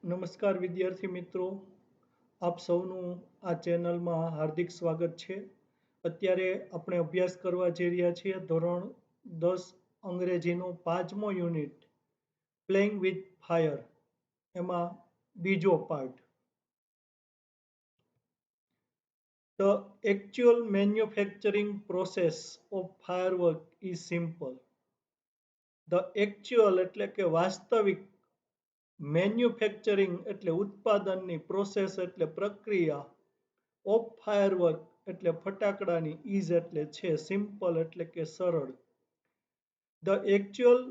નમસ્કાર વિદ્યાર્થી મિત્રો, આપ સૌનું આ ચેનલમાં હાર્દિક સ્વાગત છે. અત્યારે આપણે અભ્યાસ કરવા જઈ રહ્યા છીએ ધોરણ 10 અંગ્રેજીનો 5મો યુનિટ પ્લેઇંગ વિથ ફાયર, એમાં બીજો part. The actual manufacturing process of firework is simple. The actual એટલે કે વાસ્તવિક, મેન્યુફેક્ચરિંગ એટલે ઉત્પાદનની, પ્રોસેસ એટલે પ્રક્રિયા, ઓફ ફાયરવર્ક એટલે ફટાકડાની, ઇઝ એટલે છે, સિમ્પલ એટલે કે સરળ. The actual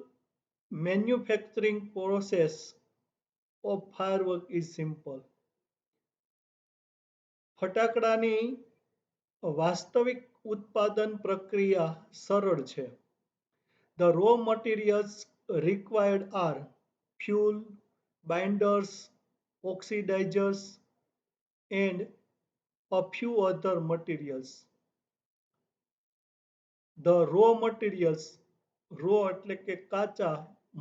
manufacturing process of firework is simple. ફટાકડાની વાસ્તવિક ઉત્પાદન પ્રક્રિયા સરળ છે. The raw materials required are fuel, binders, oxidizers, and a few other materials. The raw materials, raw એટલે કે કાચા,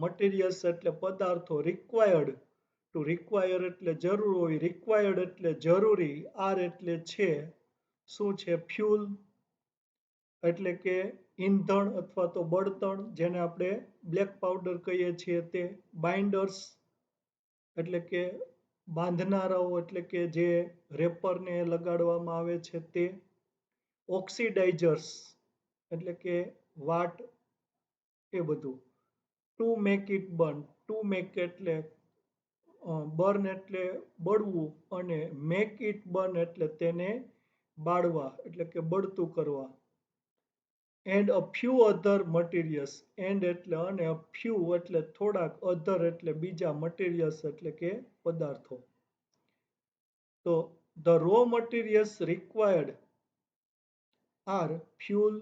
materials એટલે પદાર્થો, required, to require એટલે જરૂર હોય, required એટલે જરૂરી, are એટલે છે, શું છે, fuel એટલે કે ઈંધણ અથવા તો બળતણ, જેને આપણે બ્લેક પાવડર કહીએ છીએ તે, બાઇન્ડર્સ એટલે કે બાંધનારાઓ એટલે કે જે રેપરને લગાડવામાં આવે છે તે, ઓક્સિડાઇઝર્સ એટલે કે વાટ, એ બધું. To make it burn, to make એટલે બર્ન એટલે બળવું, અને મેક ઇટ બર્ન એટલે તેને બાળવા એટલે કે બળતું કરવા. And a few other materials, and એટલે અને અ ફ્યુ એટલે થોડાક, અધર એટલે બીજા, મટીરિયલ્સ એટલે કે પદાર્થો. તો the raw materials required are fuel,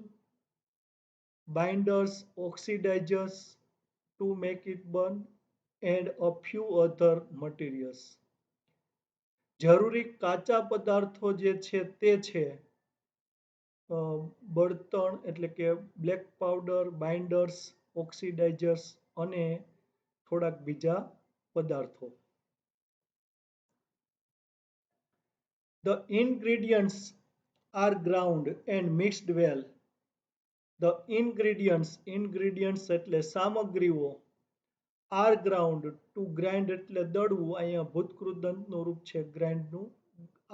binders, oxidizers to make it burn, and a few other materials. જરૂરી કાચા પદાર્થો જે છે તે છે બળતણ એટલે કે બ્લેક પાવડર, બાઇન્ડર્સ, ઓક્સિડાઇઝર્સ અને થોડાક બીજા પદાર્થો. The ingredients are ground and mixed well. The ingredients એટલે સામગ્રીઓ, are ground, to grind એટલે દળવું, અહીંયા ભૂતકૃદંતનું રૂપ છે ગ્રાઇન્ડનું,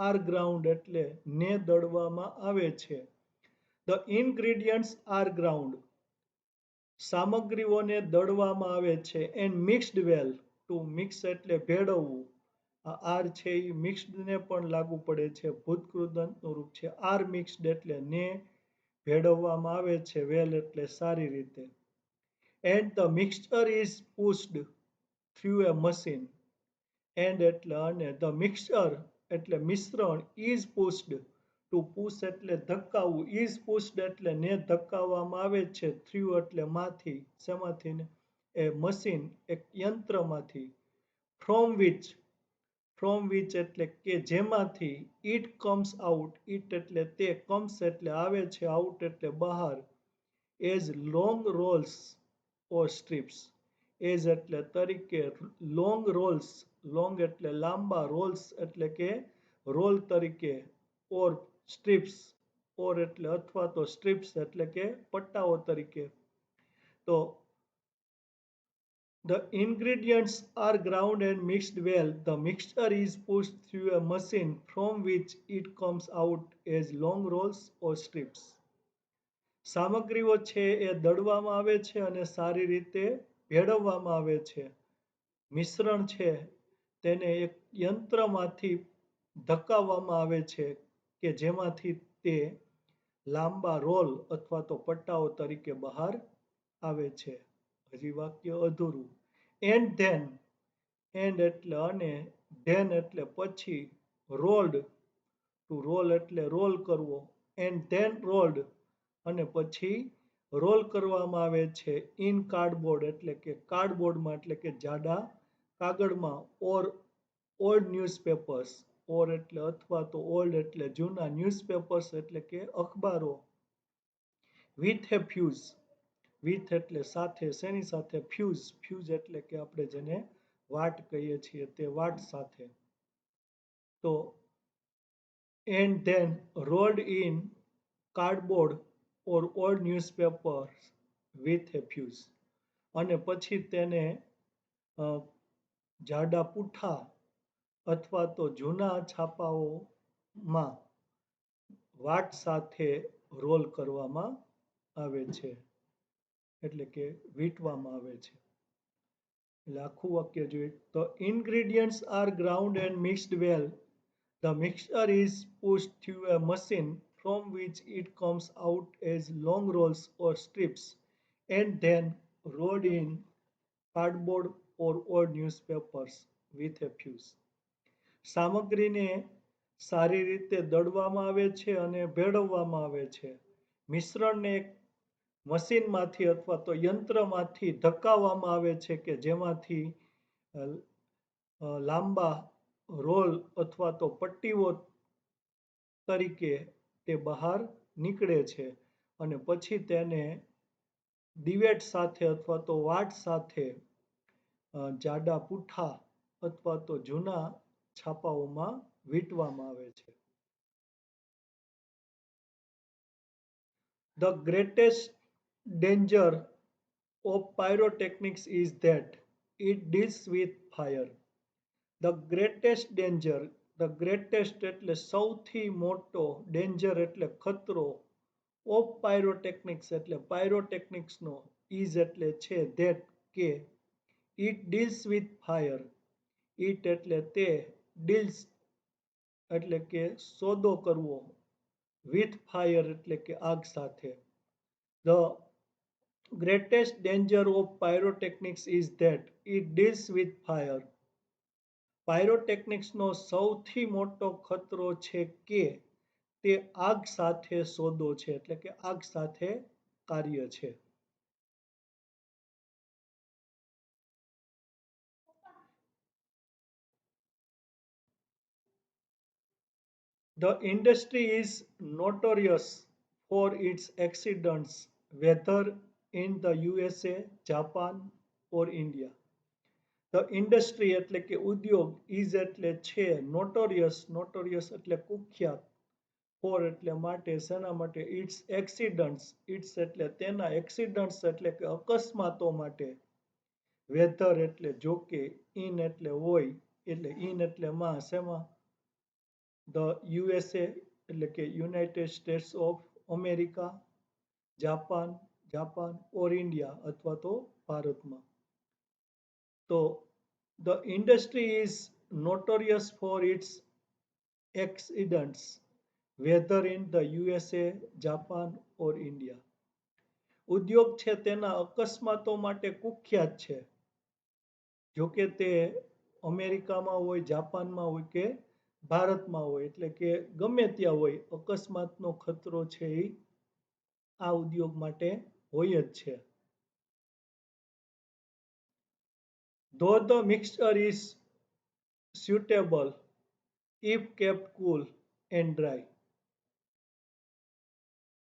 are ground એટલે ને દળવામાં આવે છે. The ingredients are ground, સામગ્રીઓને દળવામાં આવે છે, and mixed well, to mix એટલે ભેળવવું, આ આર છે એ મિક્સડને પણ લાગુ પડે છે, ભૂતકૃદંતનું રૂપ છે, આર મિક્સડ એટલે ને ભેળવવામાં આવે છે, વેલ એટલે સારી રીતે. And the mixture is pushed through a machine, and એટલે અને, ધ મિક્સચર એટલે મિશ્રણ, ઇઝ પુશ્ડ, ટુ પુશ એટલે ધક્કાવવું, ઇઝ પુશ્ડ એટલે ને ધક્કાવવામાં આવે છે, થ્રુ એટલે માંથી, શેમાંથી ને, એ મશીન એક યંત્રમાંથી, ફ્રોમ વિચ એટલે કે જેમાંથી, ઇટ કમ્સ આઉટ, ઇટ એટલે તે, કમ્સ એટલે આવે છે, આઉટ એટલે બહાર, એઝ લોંગ રોલ્સ ઓર સ્ટ્રીપ્સ, એઝ એટલે તરીકે, લોંગ રોલ્સ, લોંગ એટલે લાંબા, રોલ્સ એટલે કે રોલ તરીકે, ઓર સ્ટ્રીપ્સ, ઓર એટલે અથવા તો સ્ટ્રીપ્સ એટલે કે પટ્ટાઓ તરીકે. તો the ingredients are ground and mixed well. The mixture is pushed through a machine from which it comes out as long rolls or strips. સામગ્રીઓ છે એ દળવામાં આવે છે અને સારી રીતે ભેળવવામાં આવે છે. મિશ્રણ છે તેને એક યંત્રમાંથી ધકાવવામાં આવે છે કે જેમાંથી તે લાંબા રોલ અથવા તો પટ્ટાઓ તરીકે બહાર આવે છે. હજી વાક્ય અધૂરું. એન્ડ ધેન, એન્ડ એટલે અને, ધેન એટલે પછી, રોલ્ડ, ટુ રોલ એટલે રોલ કરવો, એન્ડ ધેન રોલ્ડ અને પછી રોલ કરવામાં આવે છે, ઇન કાર્ડબોર્ડ એટલે કે કાર્ડબોર્ડમાં એટલે કે જાડા કાગળમાં, ઓર ઓલ્ડ ન્યૂઝપેપર્સ, ઓર એટલે અથવા તો ઓલ્ડ એટલે જૂના, ન્યૂઝપેપર્સ એટલે કે અખબારો, વિથ એ ફ્યુઝ, વિથ એટલે સાથે, શેની સાથે, ફ્યુઝ, ફ્યુઝ એટલે કે આપણે જેને વાટ કહીએ છીએ તે વાટ સાથે. તો and then rolled in cardboard or old newspapers with a fuse. અને પછી તેને જાડા પૂઠા અથવા તો જૂના છાપાઓમાં વાટ સાથે રોલ કરવામાં આવે છે, એટલે કે વીંટવામાં આવે છે. એટલે આખું વાક્ય જોઈએ તો ingredients are ground and mixed well. The mixture is pushed through a machine from which it comes out as long rolls or strips and then rolled in cardboard or old newspapers with a fuse. સામગ્રીને સારી રીતે દળવામાં આવે છે અને ભેળવવામાં આવે છે. મિશ્રણને એક મશીનમાંથી અથવા તો યંત્રમાંથી ધકાવવામાં આવે છે કે જેમાંથી લાંબા રોલ અથવા તો પટ્ટીઓ તરીકે તે બહાર નીકળે છે અને પછી તેને દિવેટ સાથે અથવા તો વાટ સાથે જાડા પૂઠા અથવા તો જૂના છાપાઓમાં વીંટવામાં આવે છે. The greatest danger of pyrotechnics is that it deals with fire. The greatest danger, the greatest એટલે સૌથી મોટો, danger એટલે ખતરો, of pyrotechnics એટલે pyrotechnics નો, is એટલે છે, that કે it deals with fire. It એટલે તે, deals એટલે કે સોદો કરવો, with fire એટલે કે આગ સાથે. The greatest danger of pyrotechnics is that it deals with fire. પાયરોટેકનિક્સનો સૌથી મોટો ખતરો છે કે તે આગ સાથે સોદો છે, એટલે કે આગ સાથે કાર્ય છે. The industry is notorious for its accidents, whether in the USA, Japan or India. The industry એટલે કે ઉદ્યોગ, is એટલે છે, notorious, notorious એટલે કુખ્યાત, for એટલે માટે, શેના માટે, its accidents, its એટલે તેના, accidents એટલે કે અકસ્માતો માટે, weather એટલે જોકે, in એટલે હોય, એટલે in એટલે માં, શેમાં, the USA એટલે કે United States of America, Japan, Japan or India અથવા તો ભારતમાં. તો the industry is notorious for its accidents, whether in the USA, Japan or India. ઉદ્યોગ છે તેના અકસ્માતો માટે કુખ્યાત છે, જોકે તે અમેરિકામાં હોય, જાપાનમાં હોય કે ભારતમાં હોય, એટલે કે ગમે ત્યાં હોય, અકસ્માતનો ખતરો છે એ આ ઉદ્યોગ માટે હોય જ છે. Though the mixture is suitable if kept cool and dry.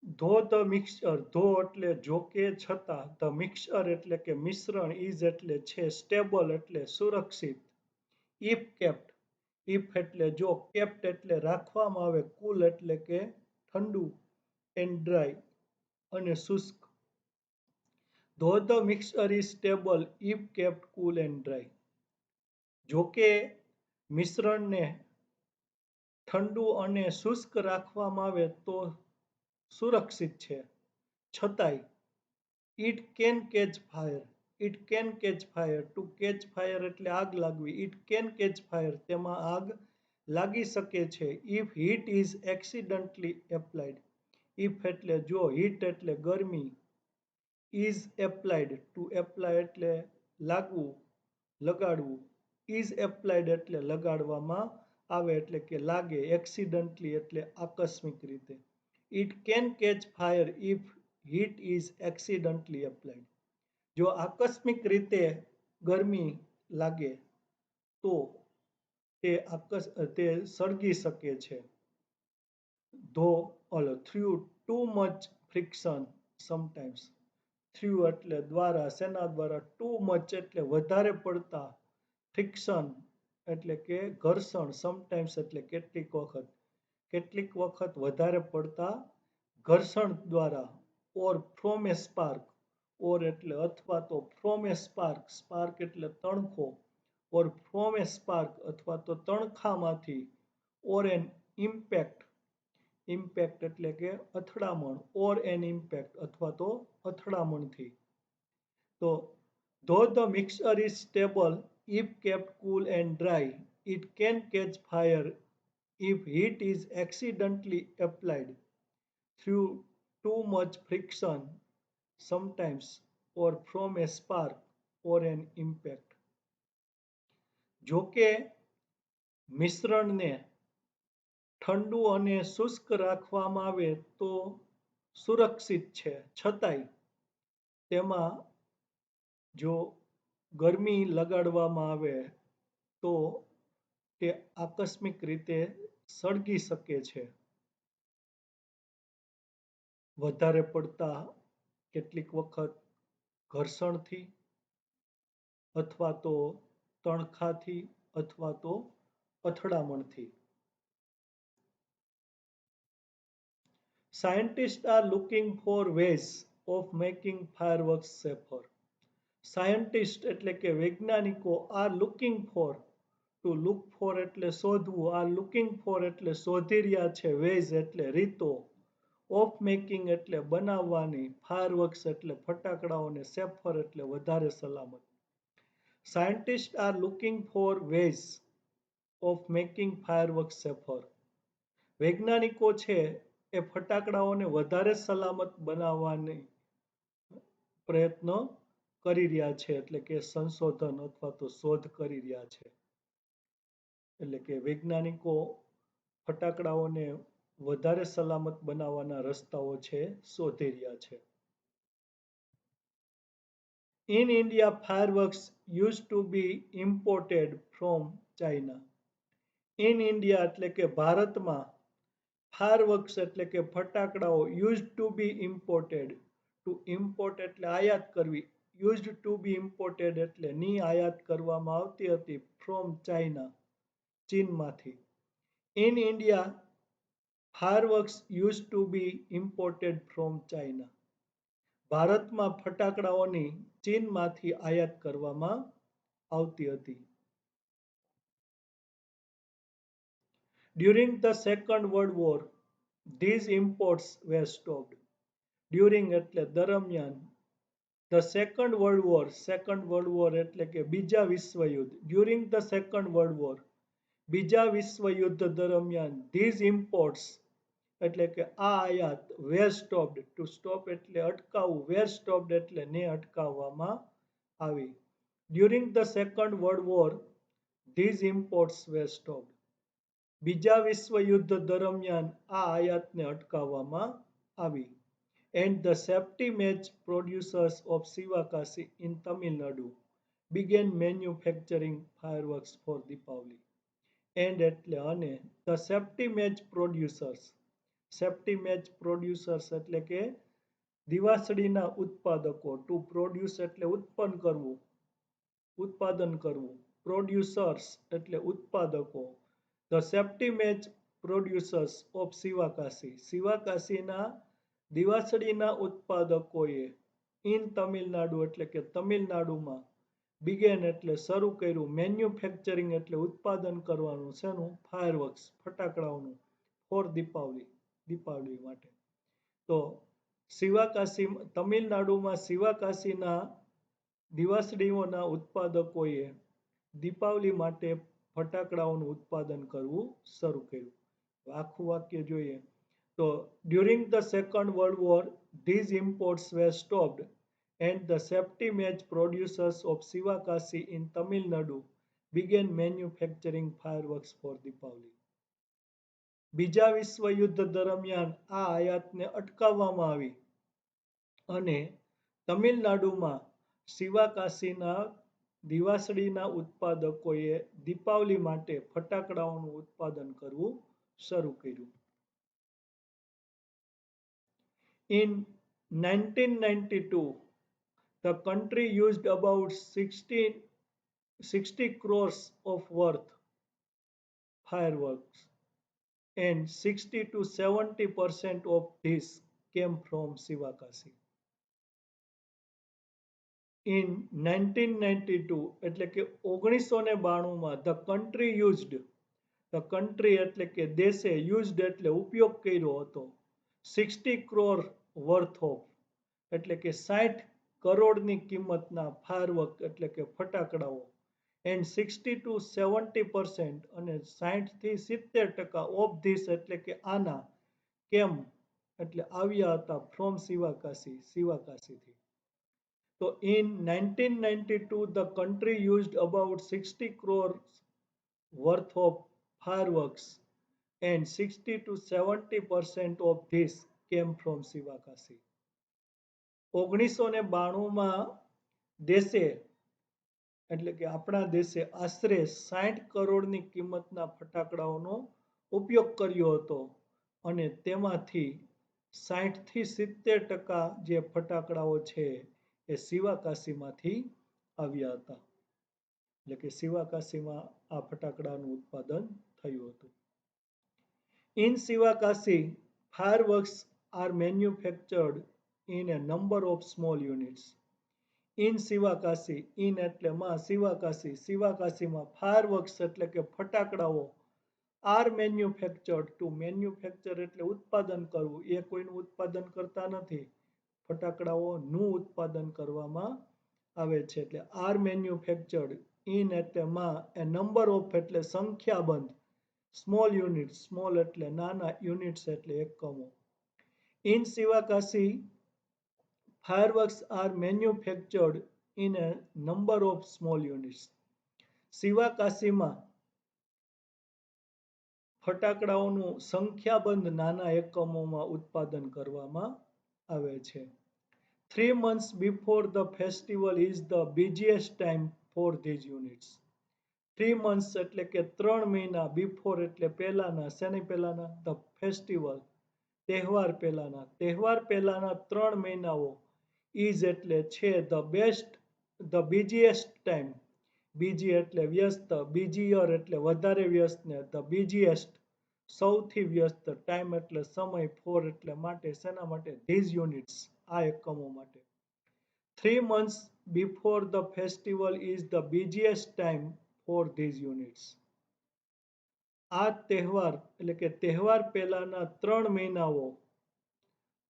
Though the mixture, though એટલે જોકે છતાં, the mixture એટલે કે મિશ્રણ, is એટલે છે, stable એટલે સુરક્ષિત, if kept, if એટલે જો, kept એટલે રાખવામાં આવે, cool એટલે કે ઠંડુ, and dry અને શુષ્ક. Though the mixture is stable if kept cool and dry. જોકે મિશ્રણને ઠંડુ અને શુષ્ક રાખવામાં આવે તો સુરક્ષિત છે, છતાંય it can catch fire. It can catch fire. To catch fire એટલે આગ લાગવી. It can catch fire. તેમાં આગ લાગી શકે છે. If heat is accidentally applied. If એટલે જો, heat એટલે ગરમી, is applied. To apply એટલે લાગવું, લગાડવું. Is applied એટલે લગાડવામાં આવે, એટલે કે લાગે. Accidentally એટલે આકસ્મિક રીતે. It can catch fire if heat is accidentally applied. જો આકસ્મિક રીતે ગરમી લાગે તો તે સળગી શકે છે. Through too much friction sometimes. Through એટલે દ્વારા, શેના દ્વારા, too much એટલે વધારે પડતા, ફ્રિક્શન એટલે કે ઘર્ષણ, સમટાઈમ્સ એટલે કેટલીક વખત વધારે પડતા ઘર્ષણ દ્વારા, ઓર ફ્રોમ એ સ્પાર્ક, ઓર એટલે અથવા તો ફ્રોમ એ સ્પાર્ક, સ્પાર્ક એટલે તણખો, ઓર ફ્રોમ એ સ્પાર્ક અથવા તો તણખામાંથી, ઓર એન ઇમ્પેક્ટ, ઇમ્પેક્ટ એટલે કે અથડામણ, ઓર એન ઇમ્પેક્ટ અથવા તો અથડામણથી. તો though the mixture is stable if kept cool and dry, it can catch fire if heat is accidentally applied through too much friction, sometimes, or from a spark or an impact. જો કે મિશ્રણને ઠંડુ અને શુષ્ક રાખવામાં આવે તો સુરક્ષિત છે, છતાંય તેમાં જો ગરમી લગાડવામાં આવે તો તે આકસ્મિક રીતે સળગી શકે છે. વધારે પડતા કેટલીક વખત ઘર્ષણથી અથવા તો તણખાથી અથવા તો અથડામણથી. Scientists are looking for ways of making fireworks safer. Scientist એટલે કે વૈજ્ઞાનિકો R looking four, to look four એટલે શોધવું, આર લુકિંગ ફોર એટલે શોધી રહ્યા છે, વેઝ એટલે રીતો, ઓફ મેકિંગ એટલે બનાવવાની, ફાયરવર્ક્સ એટલે ફટાકડાઓને, સેફર એટલે વધારે સલામત. Scientists are looking for ways of making fireworks safer. વૈજ્ઞાનિકો છે એ ફટાકડાઓને વધારે સલામત બનાવવાની પ્રયત્ન કરી રહ્યા છે, એટલે કે સંશોધન અથવા તો શોધ કરી રહ્યા છે. એટલે કે વૈજ્ઞાનિકો ફટાકડાઓને વધારે સલામત બનાવવાના રસ્તાઓ છે શોધી રહ્યા છે. In India, fireworks used to be imported from China. In India એટલે કે ભારતમાં fireworks એટલે કે ફટાકડાઓ used to be imported. To import એટલે આયાત કરવી. Used to be imported એટલે ની આયાત કરવામાં આવતી હતી from China, ચીનમાંથી. In India, fireworks used to be imported from China. ભારતમાં ફટાકડાઓની ચીનમાંથી આયાત કરવામાં આવતી હતી. During the Second World War, these imports were stopped. During એટલે દરમિયાન. The Second World War એટલે કે બીજા વિશ્વયુદ્ધ. During the Second World War, બીજા વિશ્વયુદ્ધ દરમિયાન these imports એટલે કે આ આયાત were stopped. To stop એટલે અટકાવવું, were stopped એટલે ને અટકાવવામાં આવી. During the Second World War, these imports were stopped. બીજા વિશ્વયુદ્ધ દરમિયાન આ આયાતને અટકાવવામાં આવી. And the safety match producers of Sivakasi in Tamil Nadu began manufacturing fireworks for Deepavali. And એટલે અને the safety match producers એટલે કે દિવાસળીના ઉત્પાદકો, to produce એટલે ઉત્પાદન કરવું, producers એટલે ઉત્પાદકો, the safety match producers of શિવાકાશીના દિવાસળીના ઉત્પાદકોએ ઇન તમિલનાડુ એટલે કે તમિલનાડુમાં બિગેન એટલે શરૂ કર્યું, મેન્યુફેક્ચરિંગ એટલે ઉત્પાદન કરવાનું શેનું, ફાયરવર્ક્સ ફટાકડાઓનું, ફોર દીપાવલી માટે. તો શિવાકાશી તમિલનાડુમાં શિવાકાશીના દિવાસળીઓના ઉત્પાદકોએ દીપાવલી માટે ફટાકડાઓનું ઉત્પાદન કરવું શરૂ કર્યું. આખું વાક્ય જોઈએ તો during the Second World War, these imports were stopped and the safety match producers of Sivakasi in Tamil Nadu began manufacturing fireworks for Deepavali. બીજા વિશ્વયુદ્ધ દરમિયાન આ આયાતને અટકાવવામાં આવી અને તમિલનાડુમાં શિવાકાશીના દિવાસળીના ઉત્પાદકોએ દીપાવલી માટે ફટાકડાઓનું ઉત્પાદન કરવું શરૂ કર્યું. In 1992, the country used about 16 60 crores of worth fireworks, and 60 to 70% of this came from Sivakasi. In 1992 એટલે કે 1992 the country used the country એટલે કે દેશે used એટલે ઉપયોગ કર્યો હતો 60 crore worth of એટલે કે 60 કરોડની કિંમતના ફાયરવર્ક એટલે કે ફટાકડાઓ એન્ડ 60 to 70% અને 60 થી 70% ઓફ ધીસ એટલે કે આના કેમ એટલે આવ્યા હતા from સિવાકાસીથી. So in 1992, the country used about 60 crores worth of fireworks, and 60 to 70% of this came from Sivakasi. 1992માં દેશે એટલે કે આપણા દેશે આશરે 60 કરોડની કિંમતના ફટાકડાઓનો ઉપયોગ કર્યો હતો અને તેમાંથી 60 થી 70% જે ફટાકડાઓ છે એ સિવાકાસીમાંથી આવ્યા હતા એટલે કે સિવાકાસીમાં આ ફટાકડાનું ઉત્પાદન થયું હતું. In Sivakasi, fireworks are manufactured in a number of small units. In Sivakasi, in એટલે માં સિવાકાસીમાં fireworks એટલે કે ફટાકડાઓ are manufactured to manufacture એટલે ઉત્પાદન કરવું એ કોઈનું ઉત્પાદન કરતા નથી ફટાકડાઓનું ઉત્પાદન કરવામાં આવે છે એટલે આર મેન્યુફેક્ચર્ડ ઇન એટલે માં એ નંબર ઓફ એટલે સંખ્યાબંધ સ્મોલ યુનિટ સ્મોલ એટલે નાના યુનિટ્સ એટલે એકમો in Sivakasi fireworks are manufactured in a number of small units સિવાકાસીમાં ફટાકડાઓનું સંખ્યાબંધ નાના એકમોમાં ઉત્પાદન કરવામાં આવે છે 3 months before the festival is the busiest time for these units 3 months એટલે કે 3 મહિના before એટલે પહેલાના શેની પહેલાના the festival તહેવાર પહેલાના 3 મહિનાઓ is એટલે છે the busiest time બીજી એટલે વ્યસ્ત busier એટલે વધારે વ્યસ્ત ને the busiest સૌથી વ્યસ્ત ટાઈમ એટલે સમય ફોર એટલે માટે શેના માટે these units આ એકમો માટે 3 months before the festival is the busiest time for these units આ તહેવાર એટલે કે તહેવાર પહેલાના 3 મહિનાઓ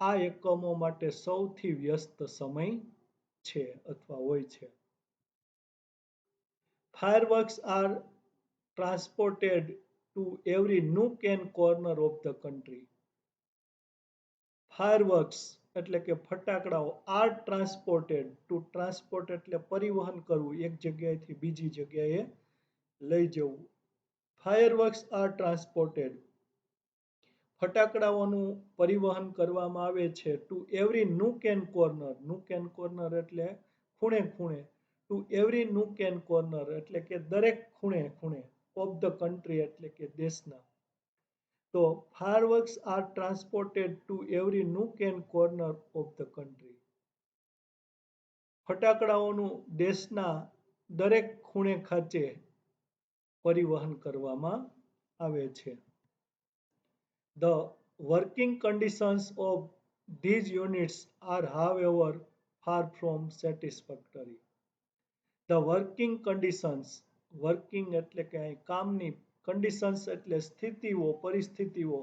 આ એકમો માટે સૌથી વ્યસ્ત સમય છે અથવા હોય છે Fireworks are transported to every nook and corner of the country. Fireworks એટલે કે ફટાકડાઓ are transported to transport એટલે પરિવહન કરવું એક જગ્યાએથી બીજી જગ્યાએ લઈ જવું Fireworks are transported ફટાકડાઓનું પરિવહન કરવામાં આવે છે to every nook and corner એટલે ખૂણે ખૂણે to every nook and corner એટલે કે દરેક ખૂણે ખૂણે of the country એટલે કે દેશના તો fireworks are transported to every nook and corner of the country ફટાકડાઓનું દેશના દરેક ખૂણે ખાંચે પરિવહન કરવામાં આવે છે The working conditions of these units are however far from satisfactory The working conditions working એટલે કે કામની conditions એટલે સ્થિતિઓ પરિસ્થિતિઓ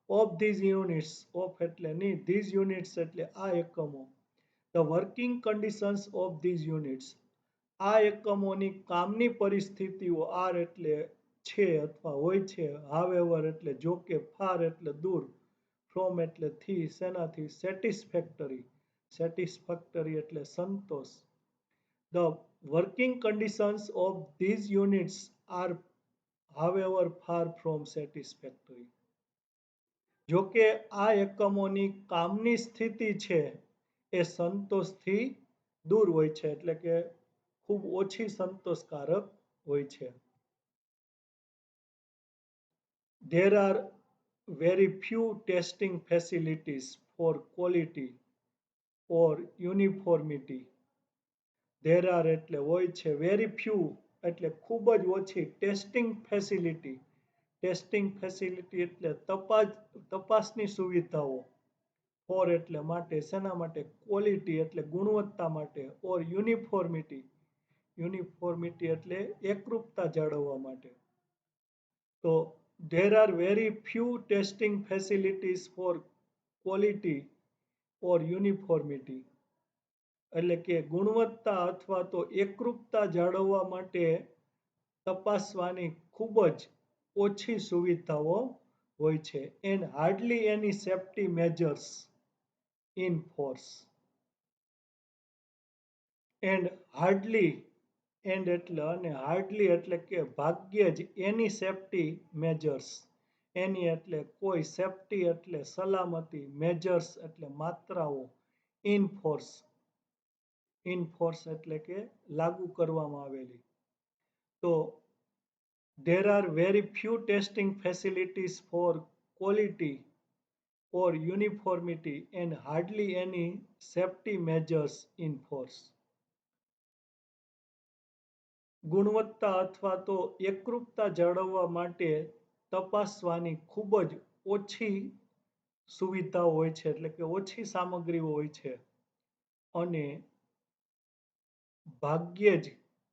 of these units of એટલે ની these units એટલે આ એકમો The working conditions of these units આ એકમોની કામની પરિસ્થિતિઓ are એટલે છે અથવા હોય છે however એટલે જો કે far એટલે દૂર from એટલે થી શેનાથી satisfactory એટલે સંતોષ The working conditions of these units are however far from satisfactory. જો કે આ એકમોની કામની સ્થિતિ છે એ સંતોષથી દૂર હોય છે એટલે કે ખૂબ ઓછી સંતોષકારક હોય છે There are very few testing facilities for quality or uniformity There are એટલે હોય છે very few એટલે ખૂબ જ ઓછી ટેસ્ટિંગ ફેસિલિટી. ટેસ્ટિંગ ફેસિલિટી એટલે તપાસની સુવિધાઓ. ફોર એટલે માટે, શેના માટે? ક્વોલિટી એટલે ગુણવત્તા માટે. ઓર યુનિફોર્મિટી, યુનિફોર્મિટી એટલે એકરૂપતા જાળવવા માટે. તો there are very few testing facilities for quality or uniformity. એટલે કે ગુણવત્તા અથવા તો એકરૂપતા જાળવવા માટે તપાસવાની ખૂબ જ ઓછી સુવિધાઓ હોય છે. And hardly any safety measures in force. And hardly, and એટલે અને હાર્ડલી એટલે કે ભાગ્યે જ એની સેફ્ટી મેજર્સ. એની એટલે કોઈ, સેફ્ટી એટલે સલામતી, મેજર્સ એટલે માત્રાઓ, ઇન ફોર્સ, ઇન ફોર્સ એટલે કે લાગુ કરવામાં આવેલી. તો there are very few testing facilities for quality or uniformity and hardly any safety measures in force. ગુણવત્તા અથવા તો એકરૂપતા જાળવવા માટે તપાસવાની ખૂબ જ ઓછી સુવિધાઓ હોય છે, એટલે કે ઓછી સામગ્રીઓ હોય છે અને ભાગ્યે જ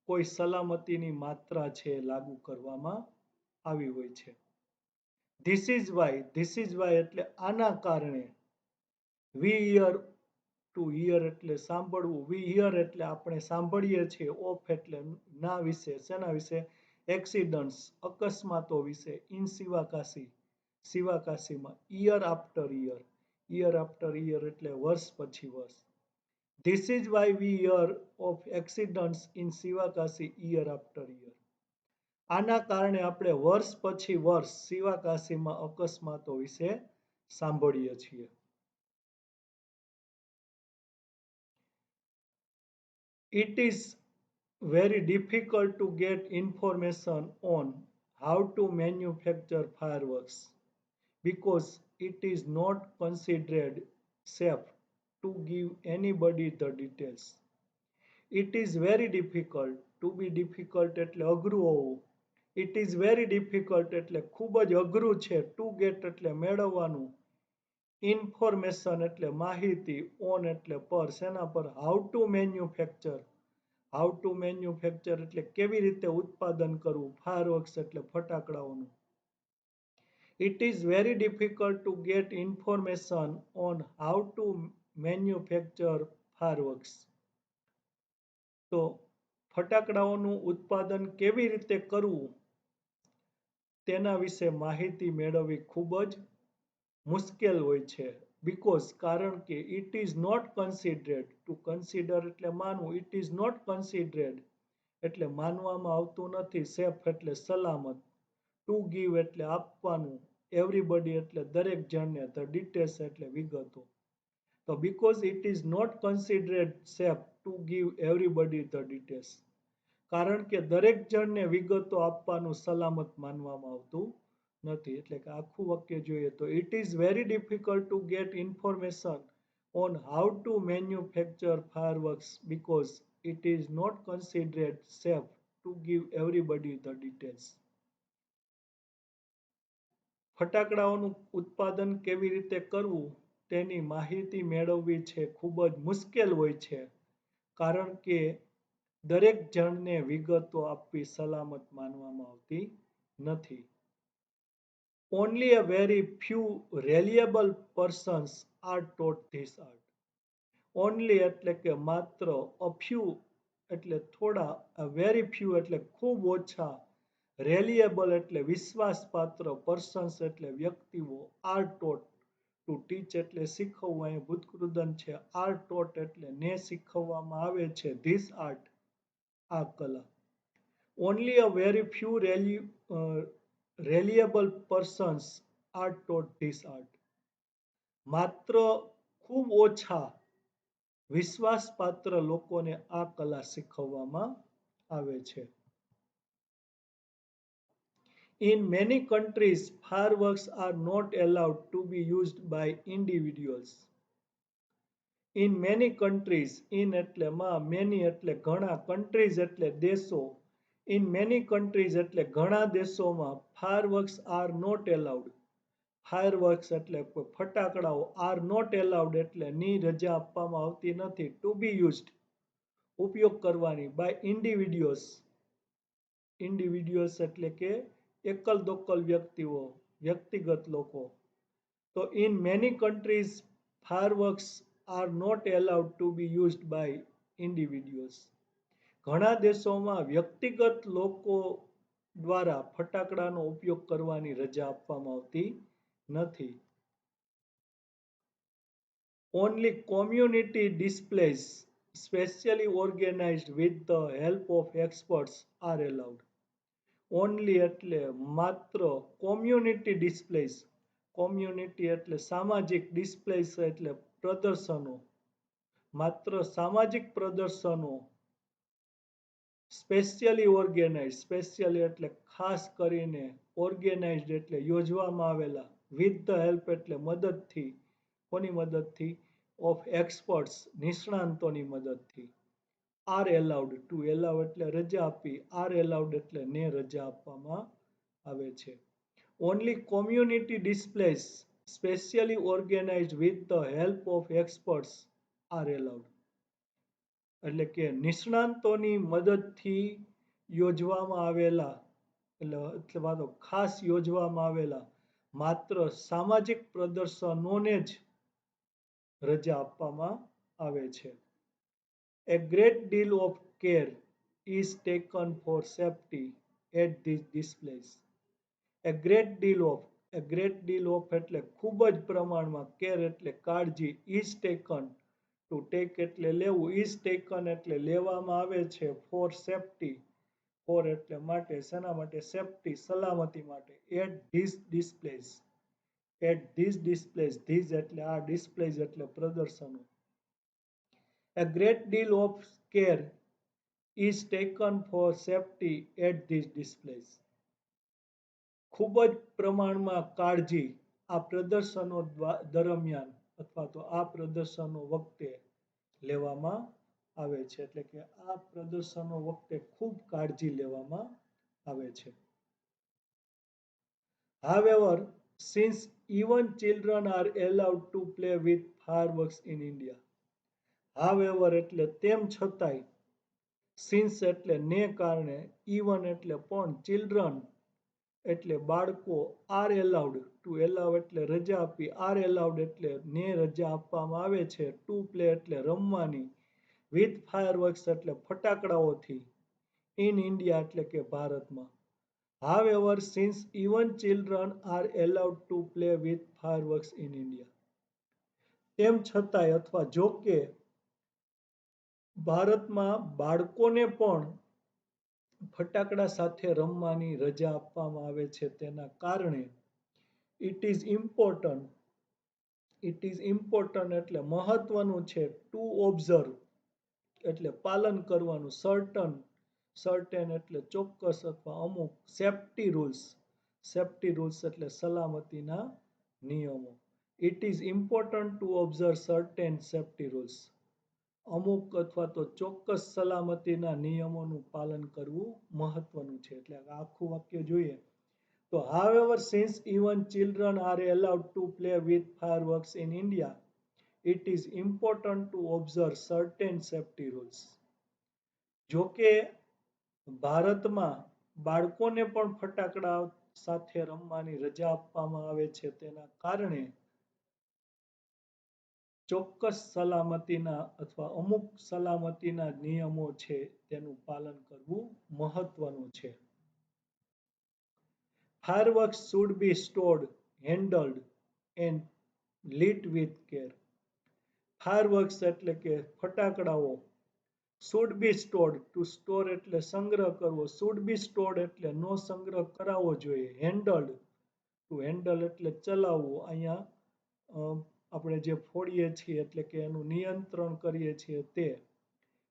કોઈ સલામતીની માત્રા છે લાગુ કરવામાં આવી હોય છે. ધીસ ઇઝ વાય એટલે આના કારણે. વી હિયર, ટુ હિયર એટલે સાંભળવું, વી હિયર એટલે આપણે સાંભળીએ છીએ, ઓફ એટલે ના વિશે, શેના વિશે? એક્સિડન્ટ્સ અકસ્માતો વિશે, ઇન શિવાકાશી, શિવાકાશીમાં, year after year, year after year એટલે વર્ષ પછી વર્ષ. This is why we hear of accidents in Sivakasi year after year. આના કારણે આપણે વર્ષ પછી વર્ષ શિવાકાશીમાં અકસ્માતો વિશે સાંભળીએ છીએ. It is very difficult to get information on how to manufacture fireworks because it is not considered safe to give anybody the details. It is very difficult. To be difficult એટલે અઘરું હોવું. It is very difficult એટલે ખૂબ જ અઘરું છે. To get એટલે મેળવવાનું. Information એટલે માહિતી. On એટલે પર, શેના પર? How to manufacture. How to manufacture એટલે કેવી રીતે ઉત્પાદન કરવું. Fireworks એટલે ફટાકડાઓનું. It is very difficult to get information on how to manufacture fireworks. તો ફટાકડાઓનું ઉત્પાદન કેવી રીતે કરવું તેના વિશે માહિતી મેળવવી ખૂબ જ મુશ્કેલ હોય છે. Because કારણ કે it is not considered. To consider એટલે માનવું. It is not considered એટલે માનવામાં આવતું નથી. Safe એટલે સલામત. To give એટલે આપવાનું. Everybody એટલે દરેક જણને. The details એટલે વિગતો. So because it is not considered safe to give everybody the details. કારણ કે દરેક જણને વિગતો આપવાનું સલામત માનવામાં આવતું નથી. એટલે કે આખું વાક્ય જોઈએ તો it is very difficult to get information on how to manufacture fireworks because it is not considered safe to give everybody the details. ફટાકડાઓનું ઉત્પાદન કેવી રીતે કરવું તેની માહિતી મેળવવી છે ખૂબ જ મુશ્કેલ હોય છે કારણ કે દરેક જણને વિગતો આપવી સલામત માનવામાં આવતી નથી. Only a very few reliable persons are taught this art. Only એટલે કે માત્ર, a few એટલે થોડા, a very few એટલે ખૂબ ઓછા, reliable એટલે વિશ્વાસપાત્ર, persons એટલે વ્યક્તિઓ, are taught. To teach એટલે શીખવવું, અહીં ભૂતકૃદંત છે. are taught એટલે ને શીખવવામાં આવે છે. This art આ કલા. Only a very few reliable persons are taught this art. માત્ર ખૂબ ઓછા વિશ્વાસપાત્ર લોકોને આ કલા શીખવવામાં આવે છે. In many countries, fireworks are not allowed to be used by individuals. In many countries, in એટલે માં, many એટલે ઘણા, countries એટલે દેશો, ઇન મેની કન્ટ્રીઝ એટલે ઘણા દેશોમાં fireworks are not allowed. Fireworks એટલે ફટાકડાઓ આર નોટ એલાઉડ એટલે ની રજા આપવામાં આવતી નથી ટુ બી યુઝડ ઉપયોગ કરવાની બાય ઇન્ડિવિડ્યુઅલ્સ. ઇન્ડિવિડ્યુઅલ્સ એટલે કે એકલ દોકલ વ્યક્તિઓ, વ્યક્તિગત લોકો. તો in many countries fireworks are not allowed to be used by individuals. ઘણા દેશોમાં વ્યક્તિગત લોકો દ્વારા ફટાકડાનો ઉપયોગ કરવાની રજા આપવામાં આવતી નથી. Only community displays specially organised with the help of experts are allowed. Only એટલે માત્ર, કોમ્યુનિટી ડિસ્પ્લેઝ, કોમ્યુનિટી એટલે સામાજિક, ડિસ્પ્લેઝ એટલે પ્રદર્શનો, માત્ર સામાજિક પ્રદર્શનો, સ્પેશિયલી ઓર્ગેનાઇઝ, સ્પેશિયલી એટલે ખાસ કરીને, ઓર્ગેનાઇઝડ એટલે યોજવામાં આવેલા, વિથ ધ હેલ્પ એટલે મદદથી, કોની મદદથી, ઓફ એક્સપર્ટ્સ નિષ્ણાંતોની મદદથી. આર એલાઉડ, ટુ એલાઉ એટલે રજા આપવી, આર એલાઉડ એટલે ને રજા આપવામાં આવે છે. Only community displays specially organised with the help of experts are allowed. એટલે કે નિષ્ણાંતોની મદદથી યોજવામાં આવેલા, એટલે ખાસ યોજવામાં આવેલા માત્ર સામાજિક પ્રદર્શનોને જ રજા આપવામાં આવે છે. A great deal of care is taken for safety at these displays. A great deal of, a great deal of એટલે ખૂબ જ પ્રમાણમાં, care એટલે કાળજી, is taken, to take એટલે લેવું, is taken એટલે લેવામાં આવે છે, for safety, for એટલે માટે, શેના માટે, સેફટી સલામતી માટે, at these displays, at these displays, these એટલે આ, displays એટલે પ્રદર્શનો. A great deal of care is taken for safety at these displays. ખૂબ જ પ્રમાણમાં કાળજી આ પ્રદર્શનો દરમિયાન અથવા તો આ પ્રદર્શનો વખતે લેવામાં આવે છે. એટલે કે આ પ્રદર્શનો વખતે ખૂબ કાળજી લેવામાં આવે છે. However, since even children are allowed to play with fireworks in India. However એટલે તેમ છતાંય, સિન્સ એટલે ને કારણે, ઇવન એટલે પણ, ચિલ્ડ્રન એટલે બાળકો, આર એલાઉડ, ટુ એલાઉ એટલે રજા આપવી, આર એલાઉડ એટલે ને રજા આપવામાં આવે છે, ટુ પ્લે એટલે રમવાની, વિથ ફાયરવર્ક્સ એટલે ફટાકડાઓથી, ઇન ઇન્ડિયા એટલે કે ભારતમાં. However, since even children are allowed to play with fireworks in India. તેમ છતાંય અથવા જો કે ભારતમાં બાળકોને પણ ફટાકડા સાથે રમવાની રજા આપવામાં આવે છે, તેના કારણે it is important, it is important એટલે મહત્વનું છે, ટુ ઓબ્ઝર્વ એટલે પાલન કરવાનું, સર્ટન, સર્ટેન એટલે ચોક્કસ અથવા અમુક, સેફ્ટી રૂલ્સ, સેફ્ટી રૂલ્સ એટલે સલામતીના નિયમો. It is important to observe certain safety rules. અમુક અથવા તો ચોક્કસ સલામતીના નિયમોનું પાલન કરવું મહત્વનું છે. એટલે આખું વાક્ય જોઈએ તો however, since even children are allowed to play with fireworks in India, it is important to observe certain safety rules. જો કે ભારતમાં બાળકોને પણ ફટાકડા સાથે રમવાની રજા આપવામાં આવે છે, તેના કારણે ચોક્કસ સલામતીના અથવા અમુક સલામતીના નિયમો છે તેનું પાલન કરવું મહત્વનું છે. Fireworks should be stored, handled and lit with care. Fireworks એટલે કે ફટાકડાઓ, should be stored, to store એટલે સંગ્રહ કરવો, should be stored એટલે નો સંગ્રહ કરાવવો જોઈએ, handled, to handle એટલે ચલાવવું, અહીંયા આપણે જે ફોડીએ છીએ એટલે કે એનું નિયંત્રણ કરીએ છીએ તે,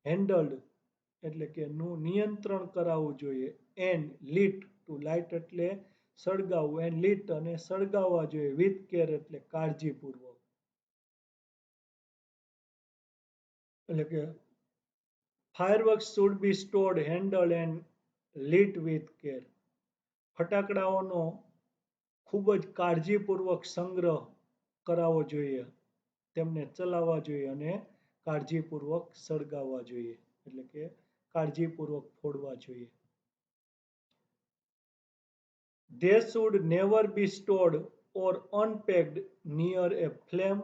handled એટલે કે નું નિયંત્રણ કરાવવું જોઈએ, and lit, to light એટલે સળગાવવું, and lit અને સળગાવવા જોઈએ, with care એટલે કાળજીપૂર્વક. એટલે કે fireworks should be stored, handled and lit with care. ફટાકડાઓનો ખૂબ જ કાળજીપૂર્વક સંગ્રહ કરાવવો જોઈએ, તેમને ચલાવવા જોઈએ અને કાળજીપૂર્વક સળગાવવા જોઈએ, એટલે કે કાળજીપૂર્વક ફોડવા જોઈએ. They should never be stored or unpacked near a flame,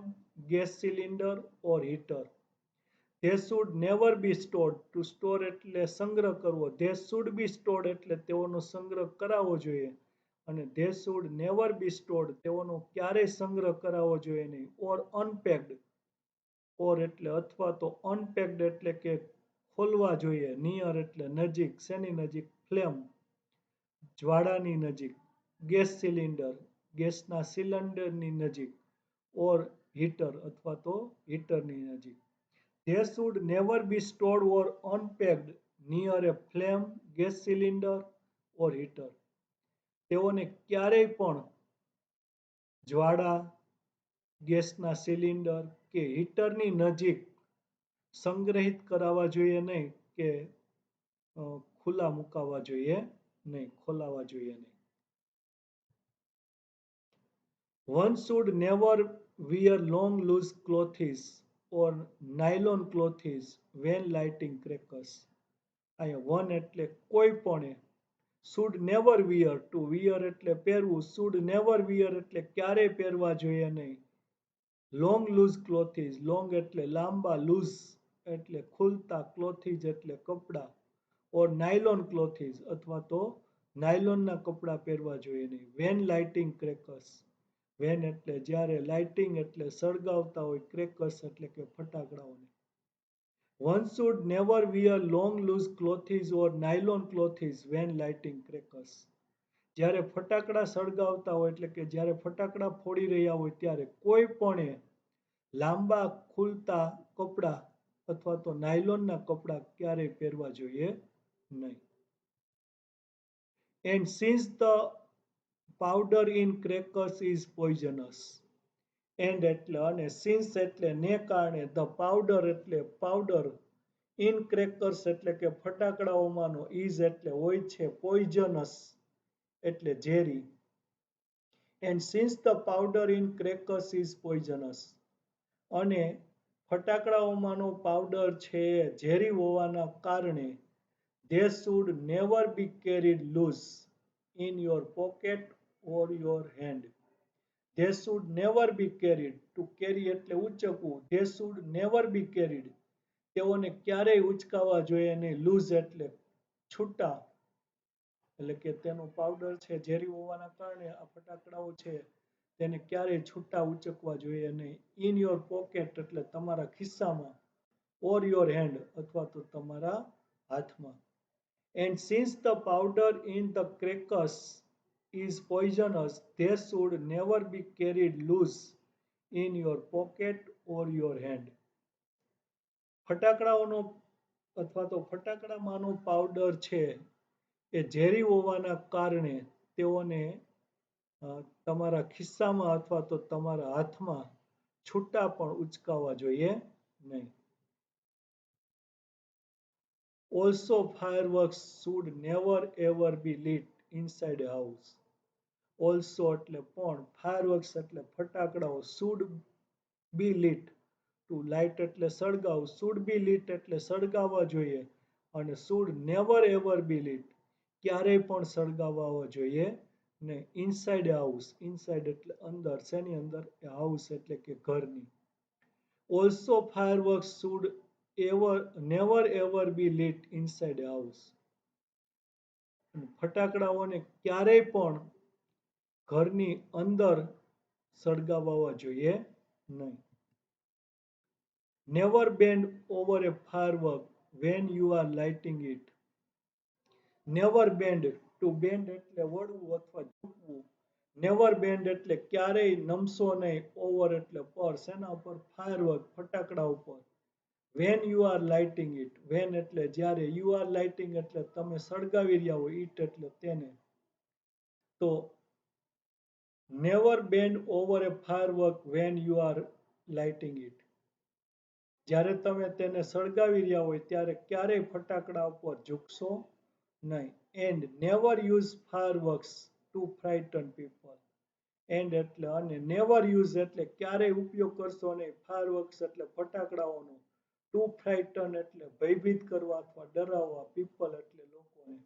gas cylinder or heater. They should never be stored. To store એટલે સંગ્રહ કરવો. They should be stored એટલે તેઓનો સંગ્રહ કરાવવો જોઈએ. અને they should never be stored તેઓનો ક્યારેય સંગ્રહ કરાવવો જોઈએ નહીં. Or unpacked. Or એટલે અથવા તો unpacked એટલે કે ખોલવા જોઈએ. Near એટલે નજીક. શેની નજીક? Flame. જ્વાળાની નજીક. Gas cylinder. ગેસના સિલિન્ડરની નજીક. ઓર હીટર અથવા તો હીટરની નજીક. They should never be stored or unpacked near a flame, gas cylinder or heater. તેઓને ક્યારેય પણ જ્વાળા, ગેસના સિલિન્ડર કે હીટરની નજીક સંગ્રહિત કરાવવા જોઈએ નહીં કે ખુલ્લા મુકાવવા જોઈએ નહીં, ખોલાવવા જોઈએ નહીં. One should never wear long loose clothes or nylon clothes when lighting crackers. અહીંયા one એટલે કોઈ પણ, should never wear, to wear એટલે પહેરવું, should never wear એટલે ક્યારેય પહેરવા જોઈએ નહીં. Long loose clothes, long એટલે લાંબા, loose એટલે ખુલતા, clothes એટલે કપડા, or nylon clothes અથવા તો નાયલોનના કપડા પહેરવા જોઈએ નહીં. When lighting crackers, when એટલે જ્યારે, lighting એટલે સળગાવતા હોય, crackers એટલે કે ફટાકડાઓને. One should never wear long loose clothes or nylon clothes when lighting crackers. જ્યારે ફટાકડા સળગાવતા હોય એટલે કે જ્યારે ફટાકડા ફોડી રહ્યા હોય ત્યારે કોઈ પણ લાંબા ખુલતા કપડા અથવા તો નાયલોનના કપડા ક્યારેય પહેરવા જોઈએ નહીં. And since the powder in crackers is poisonous, and એટલે અને since એટલે ને કારણે, the powder એટલે powder, in crackers એટલે કે ફટાકડાઓમાંનો, is એટલે હોય છે, poisonous એટલે ઝેરી. And since the powder in crackers is poisonous, અને ફટાકડાઓમાંનો પાવડર છે ઝેરી હોવાના કારણે, they should never be carried loose in your pocket or your hand. They should never be carried. To carry એટલે ઉચકવું. They should never be carried. તેઓને ક્યારેય ઉચકાવા જોઈએ નહીં. લૂઝ એટલે છૂટા, એટલે કે તેનો પાવડર છે ઝેરી હોવાના કારણે આ ફટાકડાઓ છે તેને ક્યારેય છૂટા ઉચકવા જોઈએ નહીં. ઇન યોર પોકેટ એટલે તમારા ખિસ્સામાં, ઓર યોર હેન્ડ અથવા તો તમારા હાથમાં. And since the powder in the crackers is poisonous, they should never be carried loose in your pocket or your hand. ફટાકડાઓનો અથવા તો ફટાકડામાંનો પાવડર છે એ ઝેરી હોવાના કારણે તેઓને તમારા ખિસ્સામાં અથવા તો તમારા હાથમાં છૂટા પણ ઉચકાવા જોઈએ નહીં. Also, fireworks should never ever be lit inside a house. Also એટલે પણ, fireworks એટલે ફટાકડાઓ, should be lit, to light એટલે સળગાવ, should be lit એટલે સળગાવવા જોઈએ, અને should never ever be lit ક્યારેય પણ સળગાવવા જોઈએ ને. ઇનસાઇડ હાઉસ, ઇનસાઇડ એટલે અંદર, શેની અંદર? હાઉસ એટલે કે ઘરની. Also fireworks should never ever be lit inside a house. ફટાકડાઓને ક્યારેય પણ ઘરની અંદર સળગાવવા જોઈએ નહીં. Never bend over a firework when you are lighting it. Never bend, to bend એટલે વળવું અથવા ઝૂકવું. Never bend એટલે ક્યારેય નમશો નહીં. Over એટલે પર, શેના ઉપર? ફાયરવર્ક, ફટાકડા ઉપર. When you are lighting it, when એટલે જ્યારે, you are lighting એટલે તમે સળગાવી રહ્યા હો, it એટલે તેને. તો never bend over a firework when you are lighting it. જ્યારે તમે તેને સળગાવી રહ્યા હોય ત્યારે ક્યારેય ફટાકડા ઉપર ઝૂકશો નહીં. And never use fireworks to frighten people. And એટલે અને નેવર યુઝ એટલે ક્યારેય ઉપયોગ કરશો નહીં ફાયરવર્ક્સ એટલે ફટાકડાઓનો, ટુ ફ્રાઇટન એટલે ભયભીત કરવા અથવા ડરાવવા, પીપલ એટલે લોકોને.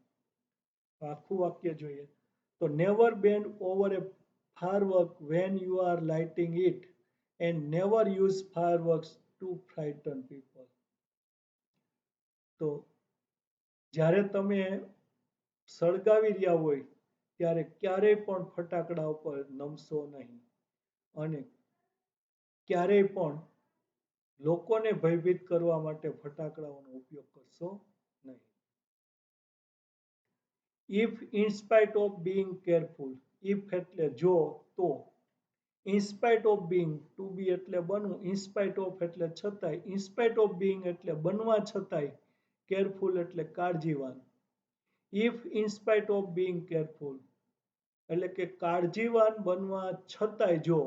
આખું વાક્ય જોઈએ તો never band over A firework when you are lighting it and never use fireworks to frighten people. તો જ્યારે તમે સળગાવી રહ્યા હોય ત્યારે ક્યારેય પણ ફટાકડા ઉપર નમશો નહીં અને ક્યારેય પણ લોકોને ભયભીત કરવા માટે ફટાકડાઓનો ઉપયોગ કરશો નહીં. If in spite of being careful, if એટલે જો તો, in spite of being to be એટલે બનવું, in spite of એટલે છતાંય, in spite of being એટલે બનવા છતાંય, careful એટલે કાળજીવાન. If in spite of being careful એટલે કે કાળજીવાન બનવા છતાંય જો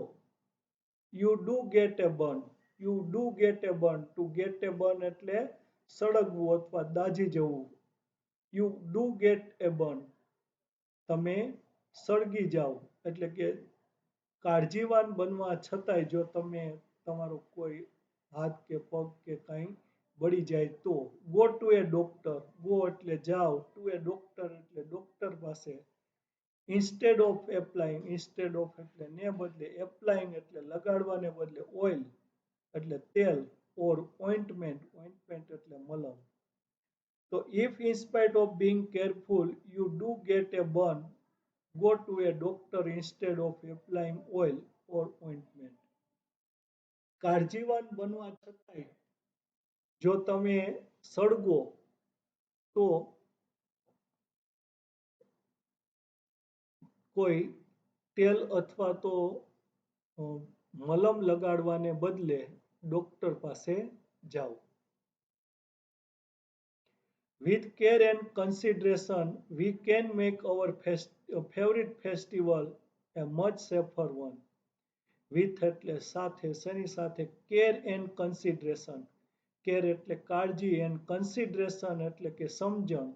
you do get a burn, you do get a burn, to get a burn એટલે સળગવું અથવા દાઝી જવું. You do get a burn, તમે સળગી જાઓ એટલે કે કાળજીવાન બનવા છતાંય જો તમે તમારો કોઈ હાથ કે પગ કે કંઈ બળી જાય તો go to A doctor, go એટલે જાઓ, ટુ એ ડોક્ટર એટલે ડોક્ટર પાસે. Instead of applying, instead of એટલે ને બદલે, એપ્લાઇંગ એટલે લગાડવાને બદલે, ઓઇલ એટલે તેલ, ઓર ઓઇન્ટમેન્ટ, ઓઇન્ટમેન્ટ એટલે મલમ. તો if in spite of being careful you do get a burn, go to a doctor instead of applying oil or ointment. કાળજીવાન બનવા છતાંય જો તમે સળગો તો કોઈ તેલ અથવા તો મલમ લગાડવાને બદલે ડોક્ટર પાસે જાઓ. With care and consideration, we can make our favorite festival a much safer one. With એટલે સાથે, શેની સાથે? Care and consideration. Care એટલે કાળજી and consideration એટલે કે સમજણ.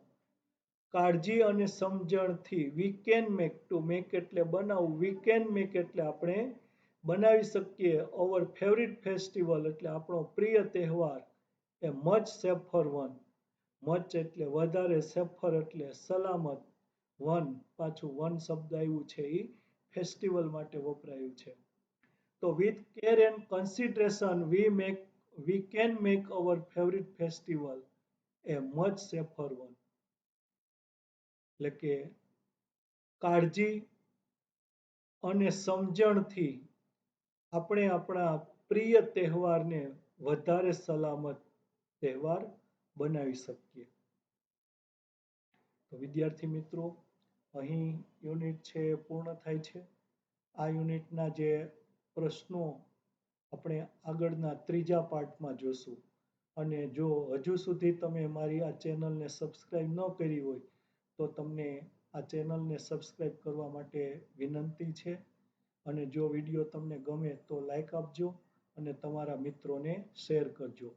કાળજી અને સમજણથી we can make, to make એટલે બનાવવું, we can make એટલે આપણે બનાવી શકીએ our favorite festival એટલે આપણો પ્રિય તહેવાર a much safer one. Much એટલે વધારે, સેફર એટલે સલામત, વન પાછું વન શબ્દ આવ્યું છે એ ફેસ્ટિવલ માટે વપરાયું છે. તો with care and consideration we can make our favorite festival a much safer one. એટલે કે કાળજી અને સમજણથી આપણે આપણા પ્રિય તહેવારને વધારે સલામત તહેવાર બનાવી શકીએ. તો વિદ્યાર્થી મિત્રો, અહીં યુનિટ છે પૂર્ણ થાય છે. આ યુનિટના જે પ્રશ્નો આપણે આગળના ત્રીજા પાર્ટમાં જોશું. અને જો હજુ સુધી તમે મારી આ ચેનલને સબસ્ક્રાઈબ ન કરી હોય તો તમને આ ચેનલને સબસ્ક્રાઈબ કરવા માટે વિનંતી છે. અને જો વિડીયો તમને ગમે તો લાઈક આપજો અને તમારા મિત્રોને શેર કરજો.